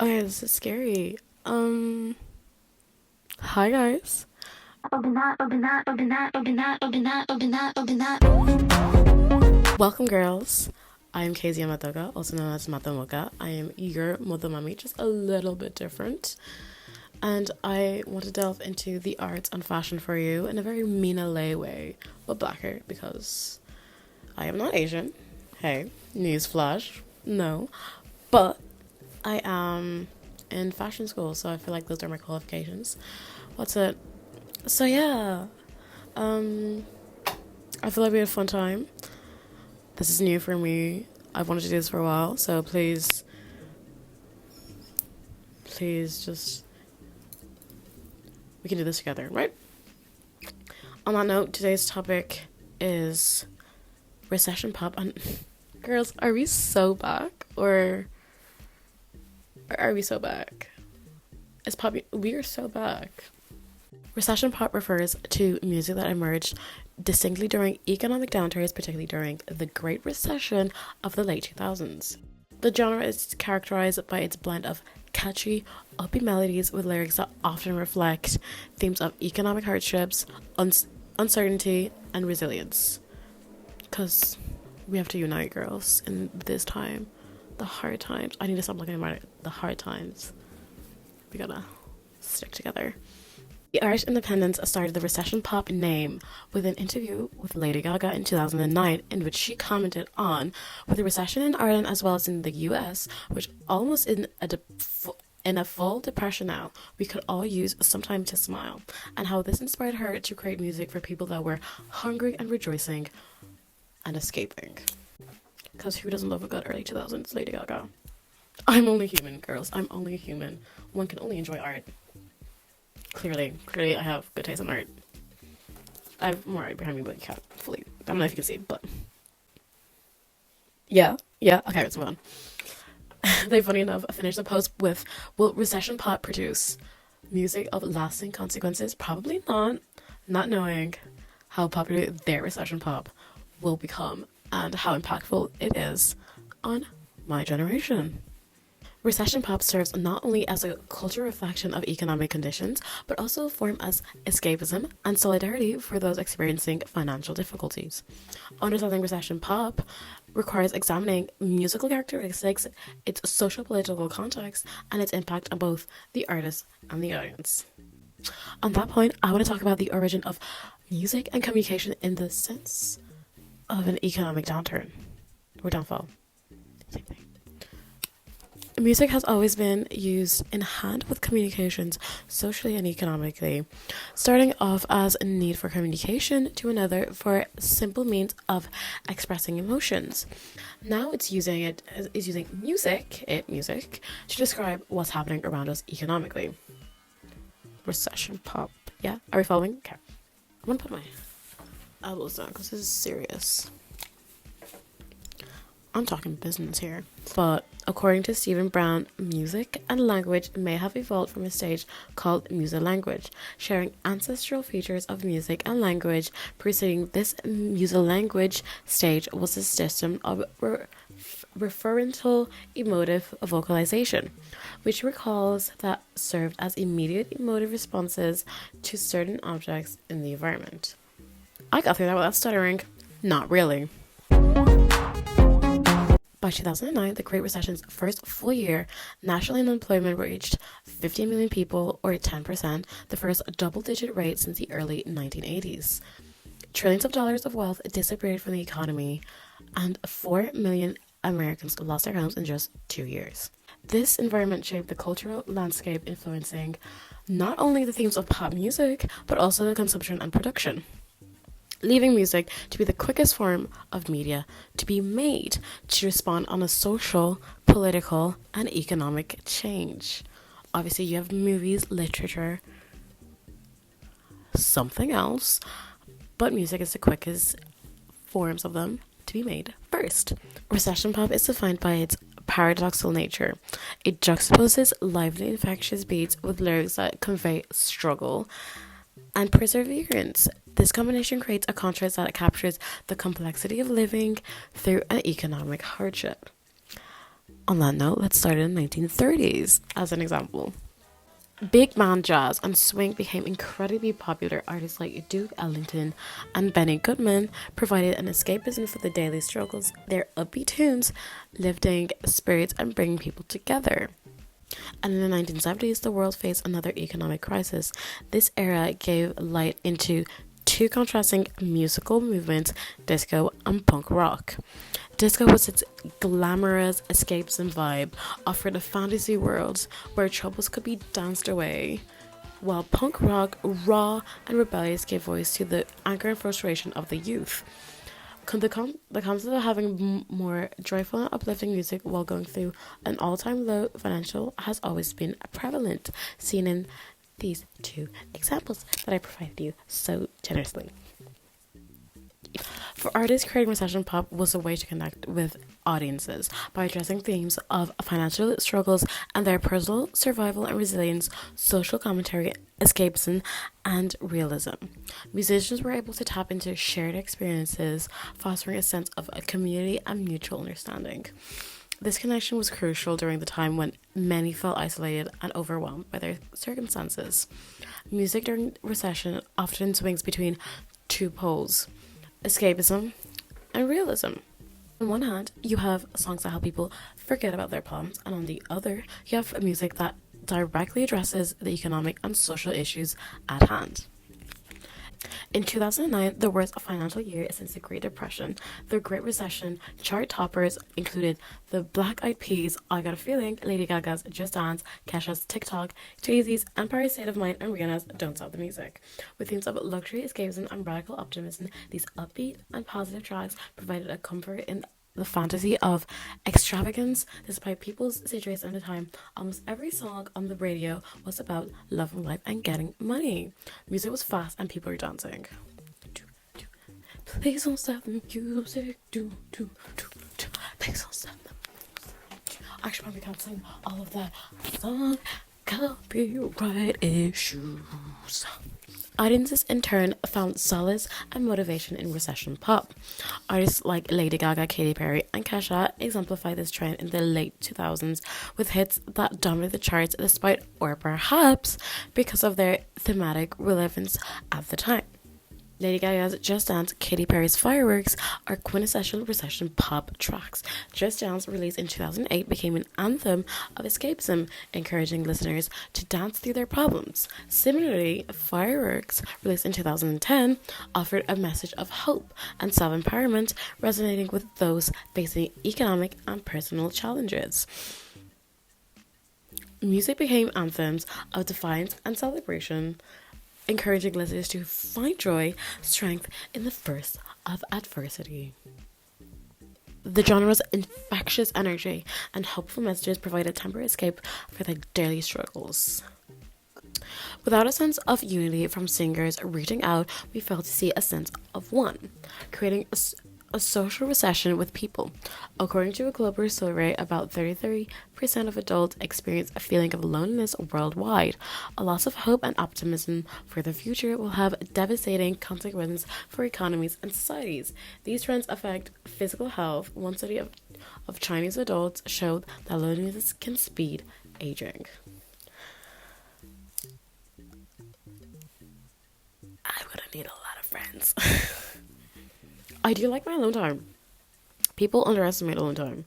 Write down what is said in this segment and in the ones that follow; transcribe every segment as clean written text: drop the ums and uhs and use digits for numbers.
Okay, this is scary. Hi guys. Welcome girls. I am Kezia Matoka, also known as Matoka. I am your mother mommy, just a little bit different. And I want to delve into the arts and fashion for you in a very Mina-lay way, but blacker because I am not Asian. Hey, newsflash. No. But I am in fashion school, so I feel like those are my qualifications. What's it? So yeah, I feel like we had a fun time. This is new for me. I've wanted to do this for a while, so please just, we can do this together, right? On that note, today's topic is recession pop. And girls, are we so back? Or are we so back? We are so back. Recession pop refers to music that emerged distinctly during economic downturns, particularly during the Great Recession of the late 2000s. The genre is characterized by its blend of catchy, upbeat melodies with lyrics that often reflect themes of economic hardships, uncertainty, and resilience. Because we have to unite, girls, in this time. The hard times. I need to stop looking at the hard times. We gotta stick together. The Irish Independence started the recession pop name with an interview with Lady Gaga in 2009, in which she commented on, with the recession in Ireland as well as in the US, which almost in a full depression now, we could all use some time to smile, and how this inspired her to create music for people that were hungry and rejoicing and escaping. Because who doesn't love a good early 2000s Lady Gaga? I'm only human, girls. I'm only human. One can only enjoy art. Clearly, I have good taste in art. I have more art behind me, but you can't fully. I don't know if you can see, but yeah. Okay, let's move on. They, funny enough, finished the post with, "Will recession pop produce music of lasting consequences? Probably not. Not knowing how popular their recession pop will become and how impactful it is on my generation." Recession pop serves not only as a cultural reflection of economic conditions, but also a form as escapism and solidarity for those experiencing financial difficulties. Understanding recession pop requires examining musical characteristics, its social-political context, and its impact on both the artist and the audience. On that point, I want to talk about the origin of music and communication in the sense of an economic downturn or downfall. Same thing. Music has always been used in hand with communications socially and economically, starting off as a need for communication to another for simple means of expressing emotions. Now it's using music to describe what's happening around us economically. Recession pop. Yeah, are we following? Okay. I'm gonna put my elbows down because this is serious. I'm talking business here. But according to Stephen Brown, music and language may have evolved from a stage called musolanguage, sharing ancestral features of music and language. Preceding this musolanguage stage was a system of referential emotive vocalization, which recalls that served as immediate emotive responses to certain objects in the environment. I got through that without stuttering. Not really. By 2009, the Great Recession's first full year, national unemployment reached 15 million people, or 10%, the first double-digit rate since the early 1980s. Trillions of dollars of wealth disappeared from the economy, and 4 million Americans lost their homes in just 2 years. This environment shaped the cultural landscape, influencing not only the themes of pop music, but also the consumption and production, leaving music to be the quickest form of media to be made to respond on a social, political, and economic change. Obviously, you have movies, literature, something else, but music is the quickest forms of them to be made first. Recession pop is defined by its paradoxical nature. It juxtaposes lively, infectious beats with lyrics that convey struggle and perseverance. This combination creates a contrast that captures the complexity of living through an economic hardship. On that note, let's start in the 1930s as an example. Big band jazz and swing became incredibly popular. Artists like Duke Ellington and Benny Goodman provided an escapism for the daily struggles, their upbeat tunes lifting spirits and bringing people together. And in the 1970s, the world faced another economic crisis. This era gave light into two contrasting musical movements, disco and punk rock. Disco was its glamorous escapism vibe, offered a fantasy world where troubles could be danced away, while punk rock, raw and rebellious, gave voice to the anger and frustration of the youth. The concept of having more joyful and uplifting music while going through an all-time low financial has always been prevalent, seen in these two examples that I provided you so generously. For artists, creating recession pop was a way to connect with audiences by addressing themes of financial struggles and their personal survival and resilience, social commentary, escapism, and realism. Musicians were able to tap into shared experiences, fostering a sense of a community and mutual understanding. This connection was crucial during the time when many felt isolated and overwhelmed by their circumstances. Music during recession often swings between two poles: escapism and realism. On one hand, you have songs that help people forget about their problems, and on the other, you have music that directly addresses the economic and social issues at hand. In 2009, the worst financial year since the Great Depression, the Great Recession, chart toppers included the Black Eyed Peas' I Got a Feeling, Lady Gaga's Just Dance, Kesha's TikTok, Jay-Z's Empire State of Mind, and Rihanna's Don't Stop the Music. With themes of luxury, escapism, and radical optimism, these upbeat and positive tracks provided a comfort in the fantasy of extravagance. Despite people's situation at the time, almost every song on the radio was about love and life and getting money. Music was fast and people were dancing. Please don't stop the music. Please don't stop the music. I should probably can't sing all of that. Song copyright issues. Audiences in turn found solace and motivation in recession pop. Artists like Lady Gaga, Katy Perry, and Kesha exemplified this trend in the late 2000s with hits that dominated the charts despite, or perhaps because of their thematic relevance at the time. Lady Gaga's Just Dance, Katy Perry's Fireworks are quintessential recession pop tracks. Just Dance, released in 2008, became an anthem of escapism, encouraging listeners to dance through their problems. Similarly, Fireworks, released in 2010, offered a message of hope and self-empowerment, resonating with those facing economic and personal challenges. Music became anthems of defiance and celebration, encouraging listeners to find joy, strength in the face of adversity. The genre's infectious energy and hopeful messages provide a temporary escape for their daily struggles. Without a sense of unity from singers reaching out, we fail to see a sense of one, creating a social recession with people. According to a global survey, about 33% of adults experience a feeling of loneliness worldwide. A loss of hope and optimism for the future will have devastating consequences for economies and societies. These trends affect physical health. One study of Chinese adults showed that loneliness can speed aging. I'm gonna need a lot of friends. I do like my alone time. People underestimate alone time.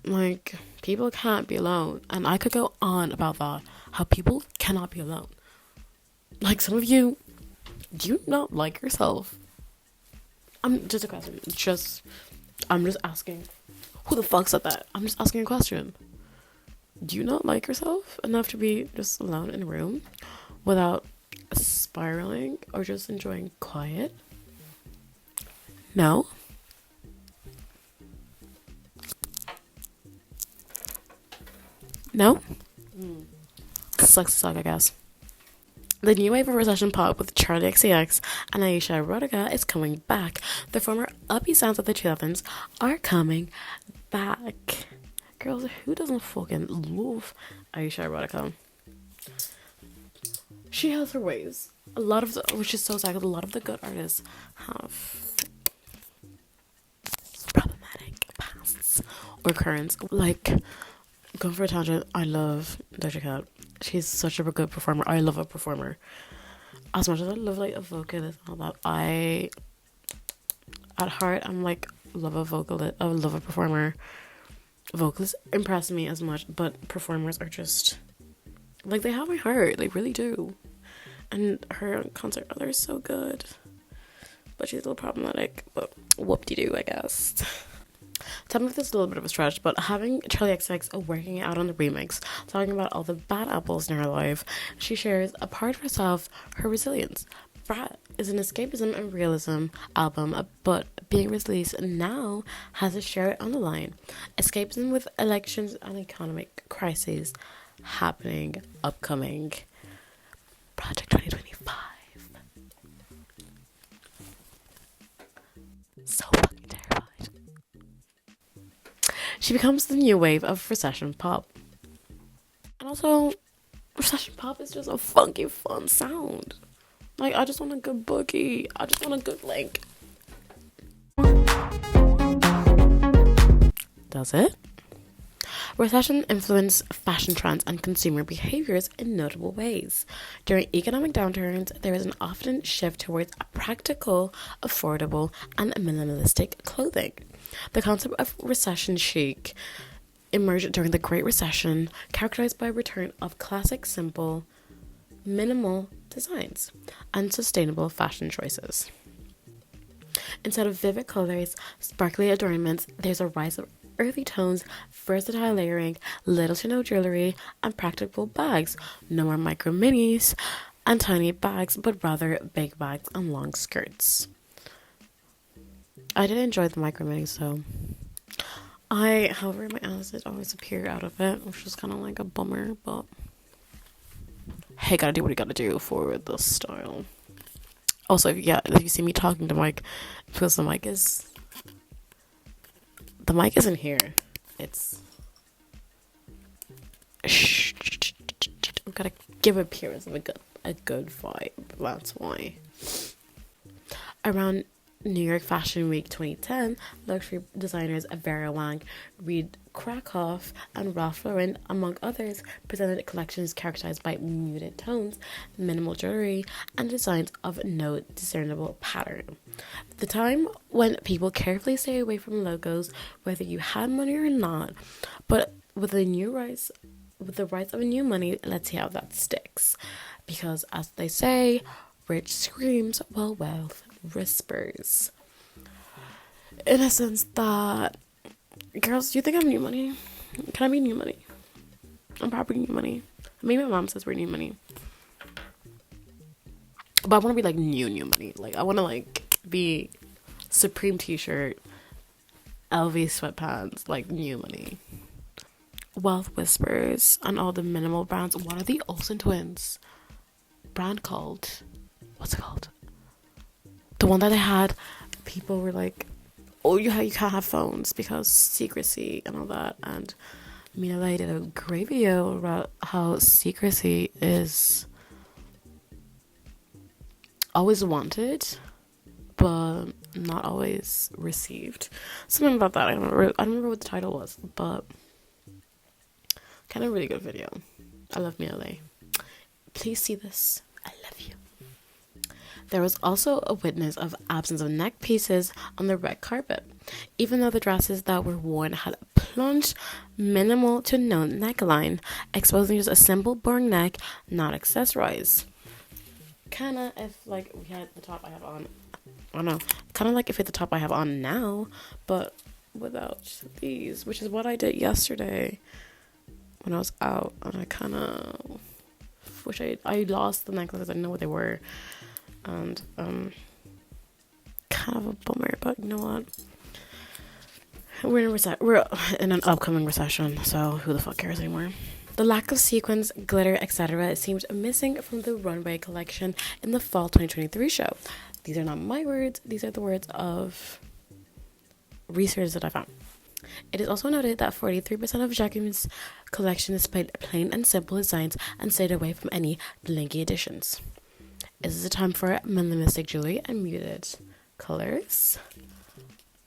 Like, people can't be alone. And I could go on about that. How people cannot be alone. Like, some of you, do you not like yourself? Just a question. I'm just asking. Who the fuck said that? I'm just asking a question. Do you not like yourself enough to be just alone in a room without spiraling or just enjoying quiet? No? No? Sucks to suck, I guess. The new wave of recession pop with Charli XCX and Aisha Erotica is coming back. The former upbeat sounds of the 2000s are coming back. Girls, who doesn't fucking love Aisha Erotica? She has her ways. Which is so sad, because a lot of the good artists have problematic pasts recurrence. Like, going for a tangent, I love Doja Cat. She's such a good performer. I love a performer. As much as I love like a vocalist and all that, at heart I'm like love a vocalist. I love a performer. Vocalists impress me as much, but performers are just like, they have my heart. They really do. And her concert, they're so good. But she's a little problematic. But whoop-de-doo, I guess. Tell me if this is a little bit of a stretch, but having Charlie XX working out on the remix, talking about all the bad apples in her life, she shares a part of herself, her resilience. Brat is an escapism and realism album, but being released now has a share on the line. Escapism with elections and economic crises happening, upcoming. Project 2025. So fucking terrified. She becomes the new wave of recession pop. And also, recession pop is just a funky, fun sound. Like, I just want a good boogie. I just want a good link. Does it? Recession influenced fashion trends and consumer behaviors in notable ways. During economic downturns, there is an often shift towards a practical, affordable, and minimalistic clothing. The concept of recession chic emerged during the Great Recession, characterized by a return of classic, simple, minimal designs and sustainable fashion choices. Instead of vivid colors, sparkly adornments, there's a rise of earthy tones, versatile layering, little to no jewelry, and practical bags. No more micro minis and tiny bags, but rather big bags and long skirts. I did enjoy the micro minis though. However, my ass did always appear out of it, which was kind of like a bummer, but hey, gotta do what you gotta do for the style. Also, yeah, if you see me talking to Mike, because the mic isn't here. It's I've gotta give appearance of a good vibe. That's why. Around New York Fashion Week 2010, luxury designers Vera Wang, Reed Krakoff, and Ralph Lauren, among others, presented collections characterized by muted tones, minimal jewelry, and designs of no discernible pattern. The time when people carefully stay away from logos, whether you had money or not, but with the rise of a new money, let's see how that sticks. Because as they say, rich screams while wealth whispers. In a sense that, girls, do you think I'm new money? Can I be new money? I'm probably new money. Maybe my mom says we're new money. But I want to be like new money. Like, I want to like be Supreme t-shirt, LV sweatpants, like new money. Wealth whispers and all the minimal brands. What are the Olsen twins brand called? What's it called? The one that they had, people were like, oh, you can't have phones because secrecy and all that. And Mina did a great video about how secrecy is always wanted, but not always received. Something about that. I don't remember what the title was, but kind of really good video. I love Mina. Please see this. I love you. There was also a witness of absence of neck pieces on the red carpet, even though the dresses that were worn had a plunged, minimal to no neckline, exposing just a simple, boring neck, not accessorized. Kinda if like we had the top I have on, I don't know, kinda like if it's the top I have on now, but without these, which is what I did yesterday when I was out, and I kinda wish I lost the necklaces. I didn't know what they were. And kind of a bummer, but you know what? We're in an upcoming recession, so who the fuck cares anymore? The lack of sequins, glitter, etc. seemed missing from the runway collection in the fall 2023 show. These are not my words; these are the words of research that I found. It is also noted that 43% of Jacquemine's collection displayed plain and simple designs and stayed away from any blinky additions. Is this a time for minimalistic jewelry and muted colors?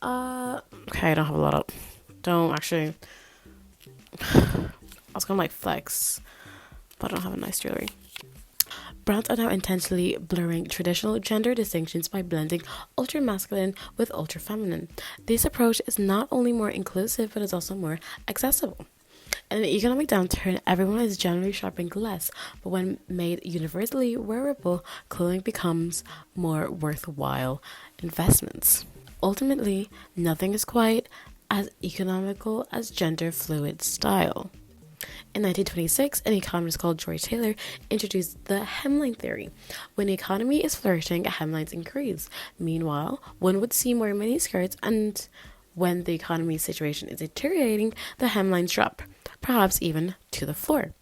Okay, I don't have a lot of don't actually. I was gonna like flex, but I don't have a nice jewelry. Brands are now intentionally blurring traditional gender distinctions by blending ultra masculine with ultra feminine. This approach is not only more inclusive, but is also more accessible. In an economic downturn, everyone is generally shopping less, but when made universally wearable, clothing becomes more worthwhile investments. Ultimately, nothing is quite as economical as gender fluid style. In 1926, an economist called George Taylor introduced the hemline theory. When the economy is flourishing, hemlines increase. Meanwhile, one would see more miniskirts, and when the economy situation is deteriorating, the hemlines drop, perhaps even to the floor.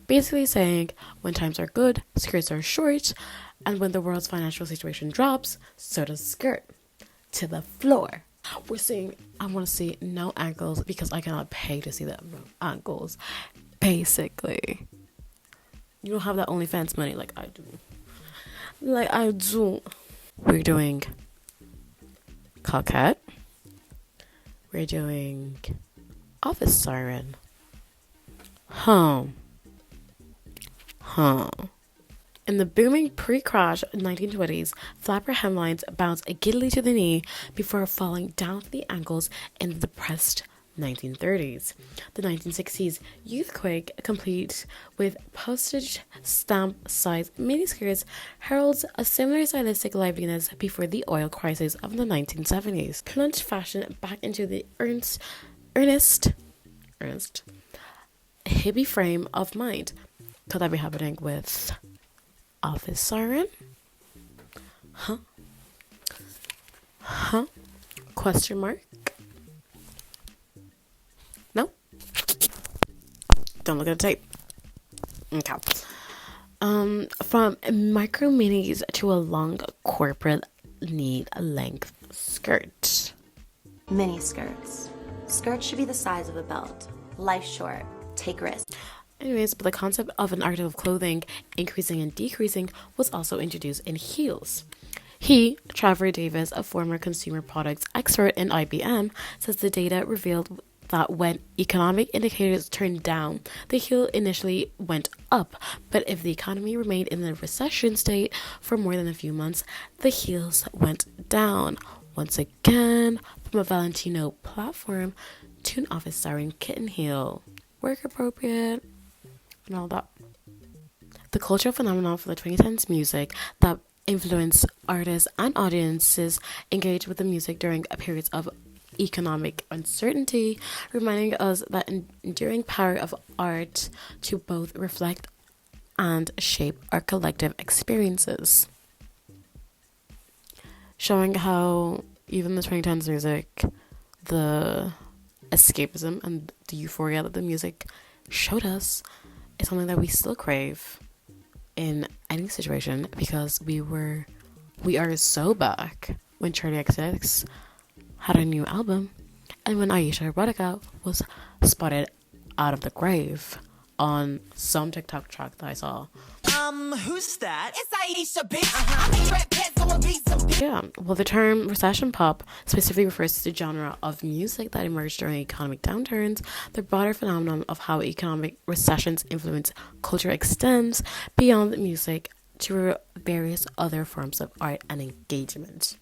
Basically saying, when times are good, skirts are short, and when the world's financial situation drops, so does skirt. To the floor. We're seeing, I want to see no ankles because I cannot pay to see the ankles. Basically. You don't have that OnlyFans money like I do. We're doing coquette. We're doing office siren. In the booming pre-crash 1920s, flapper hemlines bounced giddily to the knee before falling down to the ankles in the depressed 1930s. The 1960s youthquake, complete with postage stamp-sized miniskirts, heralds a similar stylistic liveliness before the oil crisis of the 1970s. Plunged fashion back into the earnest, hippie frame of mind. Could that be happening with office siren? Question mark? No? Don't look at the tape. Okay. From micro minis to a long corporate knee length skirt. Mini skirts. Skirts should be the size of a belt. Life short. Take risks. Anyways, but the concept of an article of clothing increasing and decreasing was also introduced in heels. He, Trevor Davis, a former consumer products expert in IBM, says the data revealed that when economic indicators turned down, the heel initially went up, but if the economy remained in a recession state for more than a few months, the heels went down. Once again, from a Valentino platform to an office siren kitten heel. Work appropriate and all that. The cultural phenomenon for the 2010s music that influenced artists and audiences engaged with the music during periods of economic uncertainty, reminding us that enduring power of art to both reflect and shape our collective experiences. Showing how even the 2010s music, the escapism and the euphoria that the music showed us is something that we still crave in any situation, because we are so back when Charlie XX had a new album and when Aisha Erotica was spotted out of the grave on some TikTok track that I saw. Who's that? It's Aisha, bitch. Yeah, well, the term recession pop specifically refers to the genre of music that emerged during economic downturns. The broader phenomenon of how economic recessions influence culture extends beyond music to various other forms of art and engagement.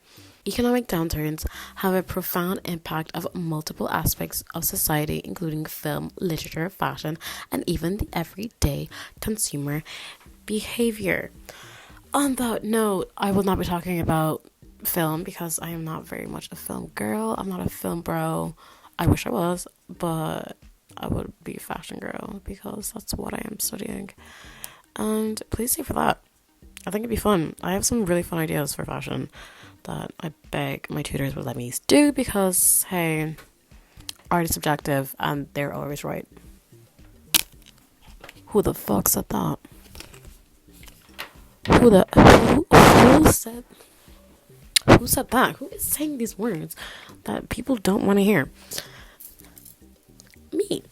Economic downturns have a profound impact of multiple aspects of society, including film, literature, fashion, and even the everyday consumer behavior. On that note, I will not be talking about film because I am not very much a film girl. I'm not a film bro. I wish I was, but I would be a fashion girl because that's what I am studying. And please stay for that. I think it'd be fun. I have some really fun ideas for fashion that I beg my tutors would let me do because, hey, art is subjective and they're always right. Who the fuck said that? Who said that? Who is saying these words that people don't want to hear? Me.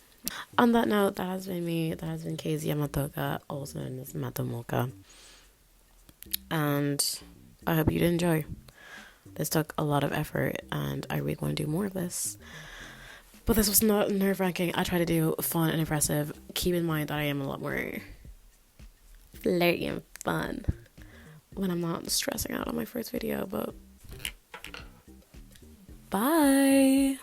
On that note, that has been me. That has been Kezia Matoka, also known as Matoka. And I hope you did enjoy. This took a lot of effort and I really want to do more of this. But this was not nerve-wracking. I try to do fun and impressive. Keep in mind that I am a lot more flirty and fun when I'm not stressing out on my first video, but bye.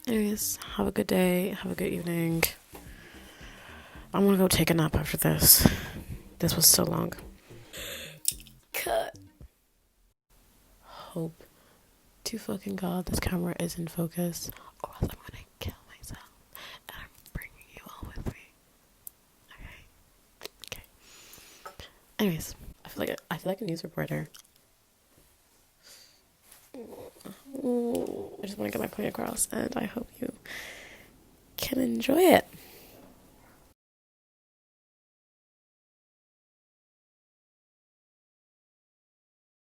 Anyways, have a good day, have a good evening. I'm gonna go take a nap after this. This was so long. Cut. Hope to fucking God this camera is in focus, or else I'm gonna kill myself. And I'm bringing you all with me. Okay. Anyways, I feel like a news reporter. I just want to get my point across, and I hope you can enjoy it.